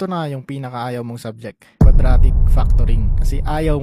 Ito na yung pinakaayaw mong subject, quadratic factoring. Kasi ayaw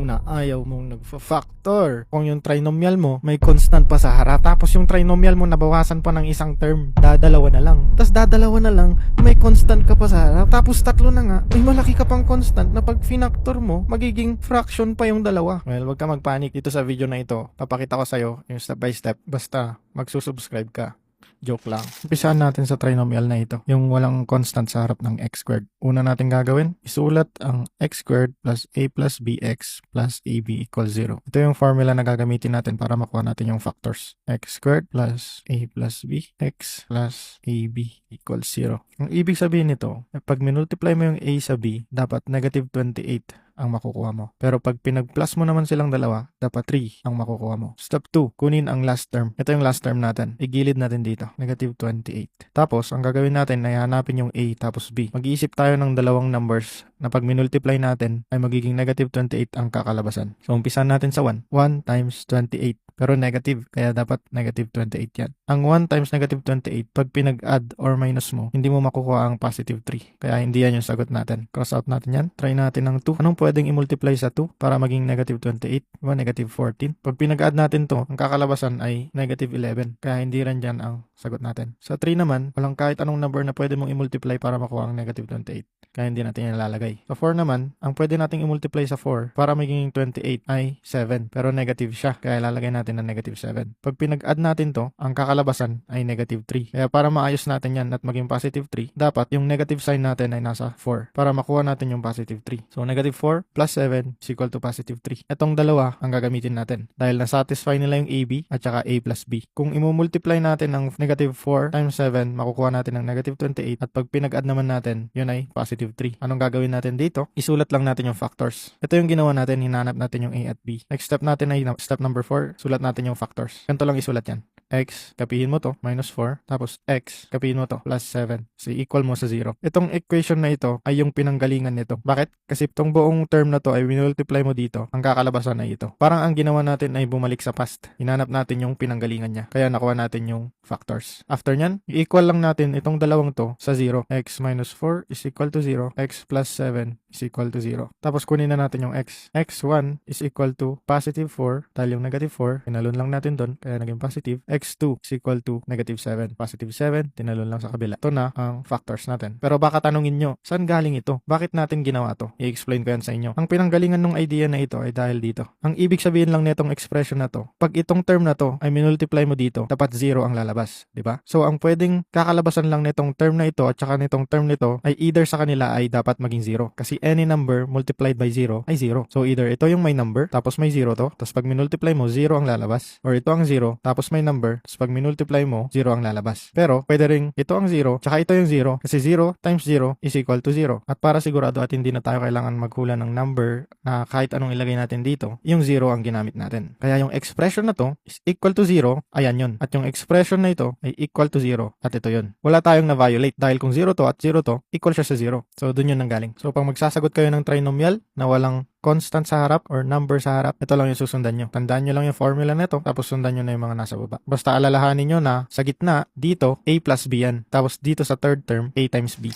mong nagfa-factor. Kung yung trinomial mo may constant pa sa harap, tapos yung trinomial mo nabawasan pa ng isang term, dadalawa na lang. Tapos dadalawa na lang, may constant ka pa sa harap. Tapos tatlo na nga, may malaki ka pang constant na pag finactor mo, magiging fraction pa yung dalawa. Well, wag ka magpanik dito sa video na ito. Papakita ko sa'yo yung step by step. Basta magsusubscribe ka. Joke lang. Umpisahan natin sa trinomial na ito, yung walang constant sa harap ng x squared. Una natin gagawin, isulat ang x squared plus a plus bx plus ab equals 0. Ito yung formula na gagamitin natin para makuha natin yung factors. X squared plus a plus b x plus ab equals 0. Ang ibig sabihin nito, pag minultiply mo yung a sa b, dapat negative 28 ang makukuha mo. Pero pag pinag-plus mo naman silang dalawa, dapat 3 ang makukuha mo. Step 2, kunin ang last term. Ito yung last term natin. Igilid natin dito. Negative 28. Tapos, ang gagawin natin ay hanapin yung a tapos b. Mag-iisip tayo ng dalawang numbers na pag minultiply natin ay magiging negative 28 ang kakalabasan. So, umpisan natin sa 1. 1 times 28. Pero negative, kaya dapat negative 28 yan. Ang 1 times negative 28, pag pinag-add or minus mo, hindi mo makukuha ang positive 3. Kaya hindi yan yung sagot natin. Cross out natin yan. Try natin ng 2. Anong pwedeng i-multiply sa 2 para maging negative 28? Diba? Negative 14. Pag pinag-add natin to, ang kakalabasan ay negative 11. Kaya hindi rin dyan ang sagot natin. Sa 3 naman, walang kahit anong number na pwede mong i-multiply para makuha ang negative 28. Kaya hindi natin yan ilalagay. Sa 4 naman, ang pwede nating i-multiply sa 4 para maging 28 ay 7. Pero negative siya. Kaya ilalagay natin na negative 7. Pag pinag-add natin to, ang kakalabasan ay negative 3. Kaya para maayos natin yan at maging positive 3, dapat yung negative sign natin ay nasa 4 para makuha natin yung positive 3. So negative 4 plus 7 is equal to positive 3. Itong dalawa ang gagamitin natin dahil nasatisfy nila yung AB at saka A plus B. Kung i-multiply natin ng negative 4 times 7, makukuha natin ng negative 28 at pag pinag-add naman natin, yun ay positive 3. Anong gagawin natin dito? Isulat lang natin yung factors. Ito yung ginawa natin, hinanap natin yung A at B. Next step natin ay step number 4, sulat natin yung factors. Ganito lang isulat yan. X, kapihin mo to, minus 4. Tapos X, kapihin mo to, plus 7. So, equal mo sa 0. Itong equation na ito ay yung pinanggalingan nito. Bakit? Kasi itong buong term na to ay multiply mo dito. Ang kakalabasan ay ito. Parang ang ginawa natin ay bumalik sa past. Hinanap natin yung pinanggalingan niya. Kaya nakuha natin yung factors. After nyan, i-equal lang natin itong dalawang to sa 0. X minus 4 is equal to 0. X plus 7 is equal to 0. Tapos kunin na natin yung X. X1 is equal to positive 4. Dahil yung negative 4, tinalon lang natin doon. Kaya naging positive. X2 is equal to negative 7. Positive 7, tinalon lang sa kabila. Ito na ang factors natin. Pero baka tanungin nyo, saan galing ito? Bakit natin ginawa to? I-explain ko yan sa inyo. Ang pinanggalingan ng idea na ito ay dahil dito. Ang ibig sabihin lang nitong expression na to, pag itong term na to ay minultiply mo dito, dapat 0 ang lalabas. Diba? So, ang pwedeng kakalabasan lang nitong term na ito at saka nitong term nito ay either sa kanila ay dapat maging 0. Kasi any number multiplied by 0 ay 0. So, either ito yung may number, tapos may 0 to, tapos pag minultiply mo, 0 ang lalabas. Or ito ang 0, tapos may number, tapos pag minultiply mo, 0 ang lalabas. Pero, pwede ring ito ang 0, tsaka ito yung 0, kasi 0 times 0 is equal to 0. At para sigurado at hindi na tayo kailangan maghula ng number na kahit anong ilagay natin dito, yung 0 ang ginamit natin. Kaya yung expression na to is equal to 0, ayan yun. At yung expression na ito ay equal to 0, at ito yun. Wala tayong na-violate dahil kung 0 to at 0 to, equal siya sa 0. So, dun yun nanggaling. So, pag magsasagot kayo ng trinomial na walang constant sa harap or number sa harap, ito lang yung susundan nyo. Tandaan nyo lang yung formula nito, tapos sundan nyo na yung mga nasa baba. Basta alalahanin nyo na sa gitna, dito, A plus B yan. Tapos dito sa third term, A times B.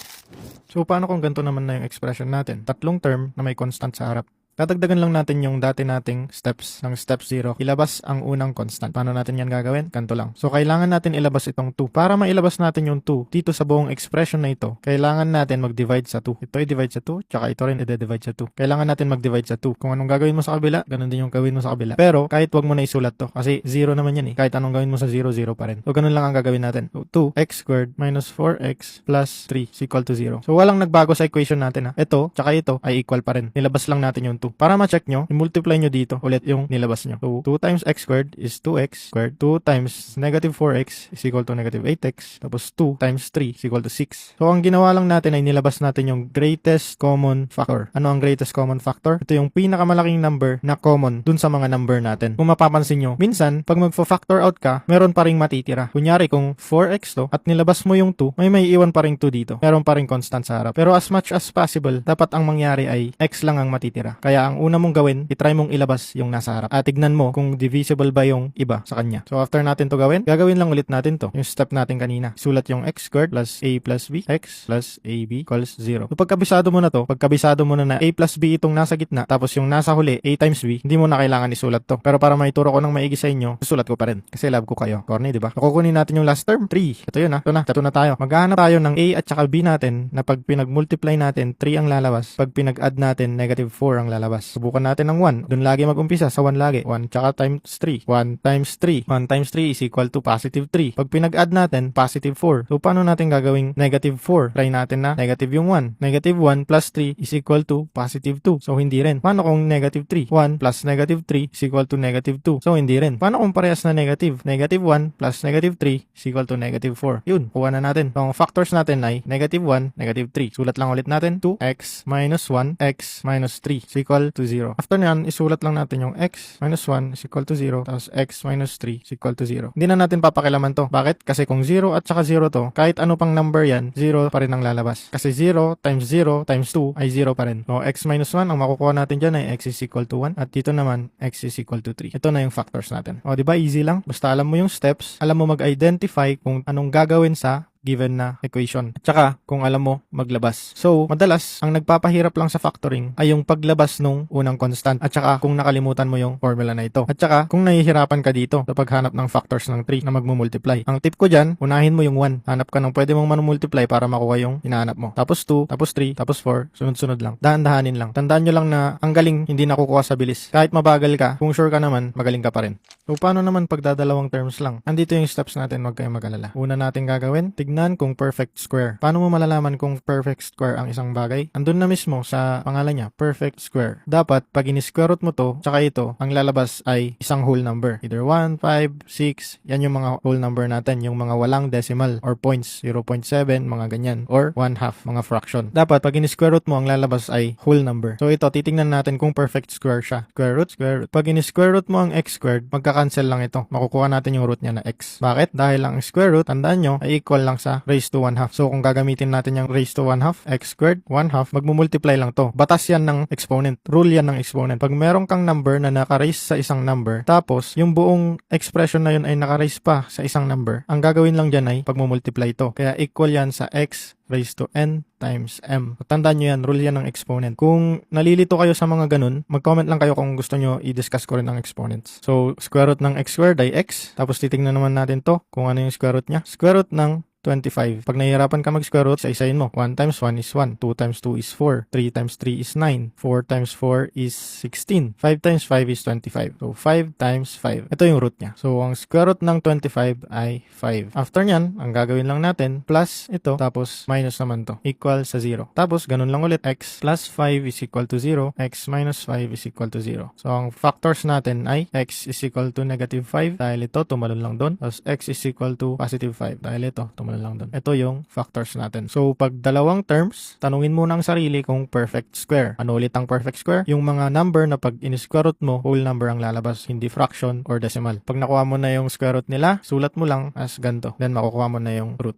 So, paano kung ganito naman na yung expression natin? Tatlong term na may constant sa harap. Dadagdagan lang natin yung dati nating steps ng step 0. Ilabas ang unang constant. Paano natin yan gagawin? Ganito lang. So, kailangan natin ilabas itong 2. Para mailabas natin yung 2 dito sa buong expression na ito, kailangan natin mag-divide sa 2. Ito i-divide sa 2, tsaka ito rin i-divide sa 2. Kailangan natin mag-divide sa 2. Kung anong gagawin mo sa kabila, ganun din yung gawin mo sa kabila. Pero, kahit wag mo na isulat to. Kasi 0 naman yan eh. Kahit anong gawin mo sa 0, 0 pa rin. So, ganun lang ang gagawin natin. So, 2x squared minus 4x plus 3 is equal to 0. So, walang nagbago sa equation natin ha. Ito, tsaka ito ay equal pa rin. Nilabas lang natin yung 2. Para ma-check nyo, i-multiply nyo dito ulit yung nilabas nyo. So, 2 times x squared is 2x squared. 2 times negative 4x is equal to negative 8x. Tapos 2 times 3 is equal to 6. So, ang ginawa lang natin ay nilabas natin yung greatest common factor. Ano ang greatest common factor? Ito yung pinakamalaking number na common dun sa mga number natin. Kung mapapansin nyo, minsan, pag magfa-factor out ka, meron pa ring matitira. Kunyari, kung 4x to, at nilabas mo yung 2, may iwan pa ring 2 dito. Meron pa ring constant sa harap. Pero as much as possible, dapat ang mangyari ay x lang ang matitira. Kaya Kaya ang una mong gawin, itry mong ilabas yung nasa harap. At tignan mo kung divisible ba yung iba sa kanya. So after natin to gawin, gagawin lang ulit natin to. Yung step natin kanina. Sulat yung x squared plus a plus b, x plus ab equals 0. So pagkabisado mo na to, pagkabisado mo na a plus b itong nasa gitna, tapos yung nasa huli, a times b, hindi mo na kailangan isulat to. Pero para maituro ko ng maigi sa inyo, susulat ko pa rin. Kasi love ko kayo. Corny, di ba? Kukunin natin yung last term, 3. Ito yun ha. Ito na tayo. Maghahanap tayo ng a at saka b natin na pag pinag-multiply natin, 3 ang lalabas. Pag pinag-add natin, negative 4 ang lalabas. Subukan natin ng 1. Doon lagi mag-umpisa sa 1 lagi. 1 tsaka times 3. 1 times 3. 1 times 3 is equal to positive 3. Pag pinag-add natin, positive 4. So, paano natin gagawing negative 4? Try natin na negative yung 1. Negative 1 plus 3 is equal to positive 2. So, hindi rin. Paano kung negative 3? 1 plus negative 3 is equal to negative 2. So, hindi rin. Paano kung parehas na negative? Negative 1 plus negative 3 is equal to negative 4. Yun, kuha na natin. So, ang factors natin ay negative 1, negative 3. Sulat lang ulit natin. 2x minus 1, x minus 3 is equal to 0. After nyan, isulat lang natin yung x minus 1 is equal to 0, tapos x minus 3 is equal to 0. Hindi na natin papakilaman to. Bakit? Kasi kung 0 at saka 0 to, kahit ano pang number yan, 0 pa rin ang lalabas. Kasi 0 times 2 ay 0 pa rin. So, x minus 1, ang makukuha natin dyan ay x is equal to 1. At dito naman, x is equal to 3. Ito na yung factors natin. O, diba? Easy lang. Basta alam mo yung steps, alam mo mag-identify kung anong gagawin sa given na equation. At saka, kung alam mo, maglabas. So, madalas, ang nagpapahirap lang sa factoring ay yung paglabas nung unang constant. At saka, kung nakalimutan mo yung formula na ito. At saka, kung nahihirapan ka dito sa paghanap ng factors ng 3 na magmumultiply. Ang tip ko dyan, unahin mo yung 1. Hanap ka ng pwede mong manumultiply para makuha yung hinahanap mo. Tapos 2, tapos 3, tapos 4, sunod-sunod lang. Dahan-dahanin lang. Tandaan nyo lang na ang galing hindi nakukuha sa bilis. Kahit mabagal ka, kung sure ka naman, magaling ka pa rin. So, paano naman pagdadalawang terms lang? Andito yung steps natin, wag kayong mag-alala. Una natin gagawin, tignan kung perfect square. Paano mo malalaman kung perfect square ang isang bagay? Andun na mismo sa pangalan niya, perfect square. Dapat, pag in-square root mo to, tsaka ito, ang lalabas ay isang whole number. Either 1, 5, 6, yan yung mga whole number natin, yung mga walang decimal or points, 0.7, mga ganyan, or 1/2, mga fraction. Dapat, pag in-square root mo, ang lalabas ay whole number. So ito, titingnan natin kung perfect square siya. Square root, square root. Pag in-square root mo ang x squared, magka-cancel lang ito. Makukuha natin yung root niya na x. Bakit? Dahil ang square root, tandaan nyo, ay equal lang sa raised to 1/2. So kung gagamitin natin yung raised to 1/2, x squared, 1/2, magmumultiply lang to. Batas yan ng exponent. Rule yan ng exponent. Pag meron kang number na naka-raise sa isang number, tapos yung buong expression na yun ay naka-raise pa sa isang number, ang gagawin lang dyan ay pagmumultiply to. Kaya equal yan sa x raised to n times m. Tandaan nyo yan, rule yan ng exponent. Kung nalilito kayo sa mga ganun, mag-comment lang kayo kung gusto nyo i-discuss ko rin ang exponents. So, square root ng x squared ay x. Tapos titignan naman natin to kung ano yung square root niya. Square root ng 25. Pag nahihirapan ka mag-square root, isa-isahin mo. 1 times 1 is 1. 2 times 2 is 4. 3 times 3 is 9. 4 times 4 is 16. 5 times 5 is 25. So, 5 times 5. Ito yung root niya. So, ang square root ng 25 ay 5. After nyan, ang gagawin lang natin, plus ito, tapos minus naman to. Equal sa 0. Tapos, ganun lang ulit. X plus 5 is equal to 0. X minus 5 is equal to 0. So, ang factors natin ay x is equal to negative 5. Dahil ito, tumalon lang doon. Tapos, x is equal to positive 5. Dahil ito, tumalon lang doon. Ito yung factors natin. So, pag dalawang terms, tanungin mo ng sarili kung perfect square. Ano ulit ang perfect square? Yung mga number na pag in-square root mo, whole number ang lalabas, hindi fraction or decimal. Pag nakuha mo na yung square root nila, sulat mo lang as ganito. Then, makukuha mo na yung root.